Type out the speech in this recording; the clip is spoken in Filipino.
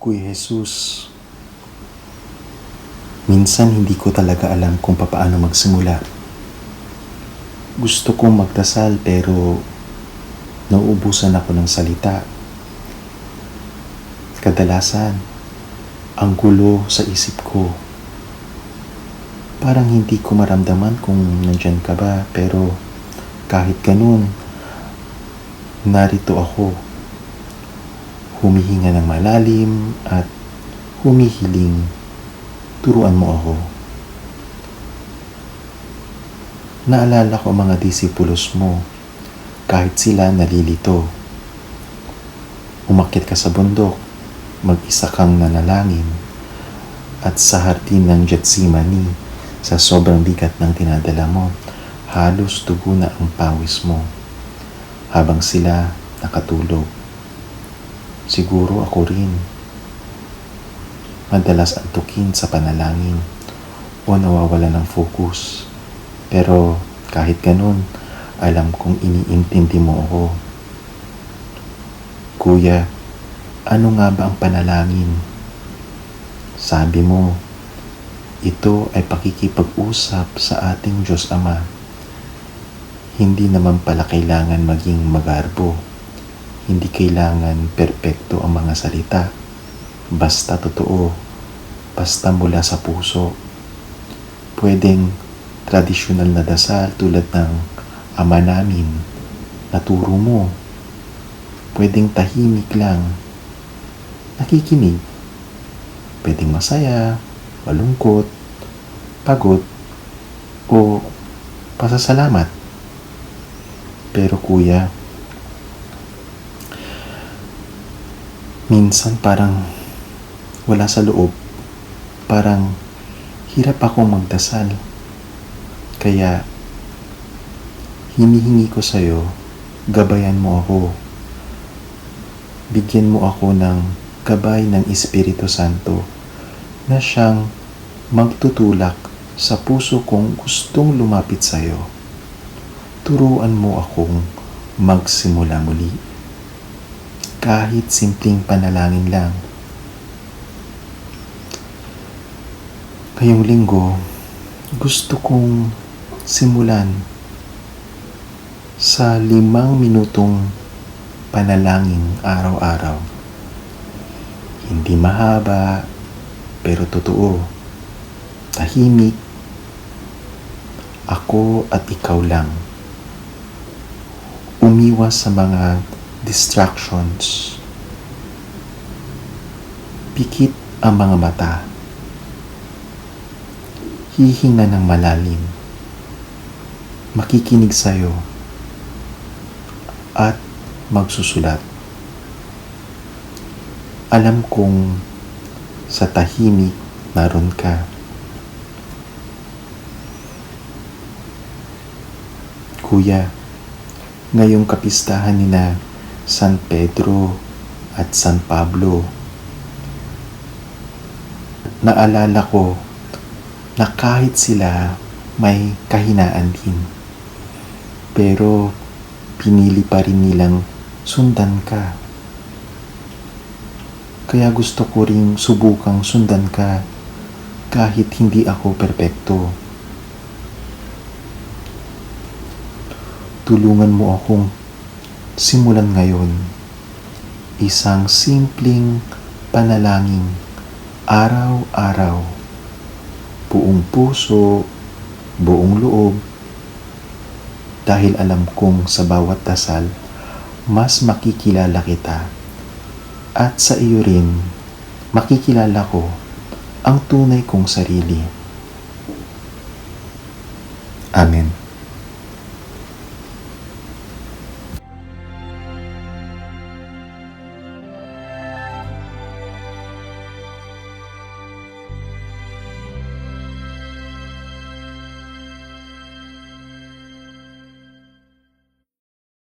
Kuya Jesus, minsan hindi ko talaga alam kung paano magsimula. Gusto kong magdasal pero nauubusan ako ng salita. Kadalasan, ang gulo sa isip ko. Parang hindi ko maramdaman kung nandyan ka ba, pero kahit ganun, narito ako. Humihinga ng malalim at humihiling, turuan mo ako. Naalala ko ang mga disipulos mo, kahit sila nalilito. Umakyat ka sa bundok, mag-isa kang nanalangin, at sa hardin ng Getsemani, sa sobrang bigat ng tinadala mo, halos tugo na ang pawis mo, habang sila nakatulog. Siguro ako rin. Madalas antukin sa panalangin o nawawala ng focus. Pero kahit ganun, alam kong iniintindi mo ako. Kuya, ano nga ba ang panalangin? Sabi mo, ito ay pakikipag-usap sa ating Diyos Ama. Hindi naman pala kailangan maging magarbo. Hindi kailangan perpekto ang mga salita. Basta totoo. Basta mula sa puso. Pwedeng tradisyonal na dasal tulad ng Ama Namin na turo mo. Pwedeng tahimik lang. Nakikinig. Pwedeng masaya, malungkot, pagod, o pasasalamat. Pero kuya, minsan parang wala sa loob. Parang hirap akong magdasal. Kaya hinihingi ko sa'yo, gabayan mo ako. Bigyan mo ako ng gabay ng Espiritu Santo na siyang magtutulak sa puso kong gustong lumapit sa'yo. Turuan mo akong magsimula muli. Kahit simpleng panalangin lang. Ngayong linggo, gusto kong simulan sa 5 minutong panalangin araw-araw. Hindi mahaba, pero totoo. Tahimik. Ako at ikaw lang. Umiwas sa mga distractions. Pikit ang mga mata. Hihinga ng malalim. Makikinig sa'yo. At magsusulat. Alam kong sa tahimik naroon ka. Kuya, ngayong kapistahan nina San Pedro at San Pablo, naalala ko na kahit sila may kahinaan din, pero pinili pa rin nilang sundan ka. Kaya gusto ko ring subukang sundan ka kahit hindi ako perpekto. Tulungan mo akong simulan ngayon isang simpleng panalangin araw-araw, buong puso, buong loob, dahil alam kong sa bawat dasal mas makikilala kita at sa iyo rin makikilala ko ang tunay kong sarili. Amen.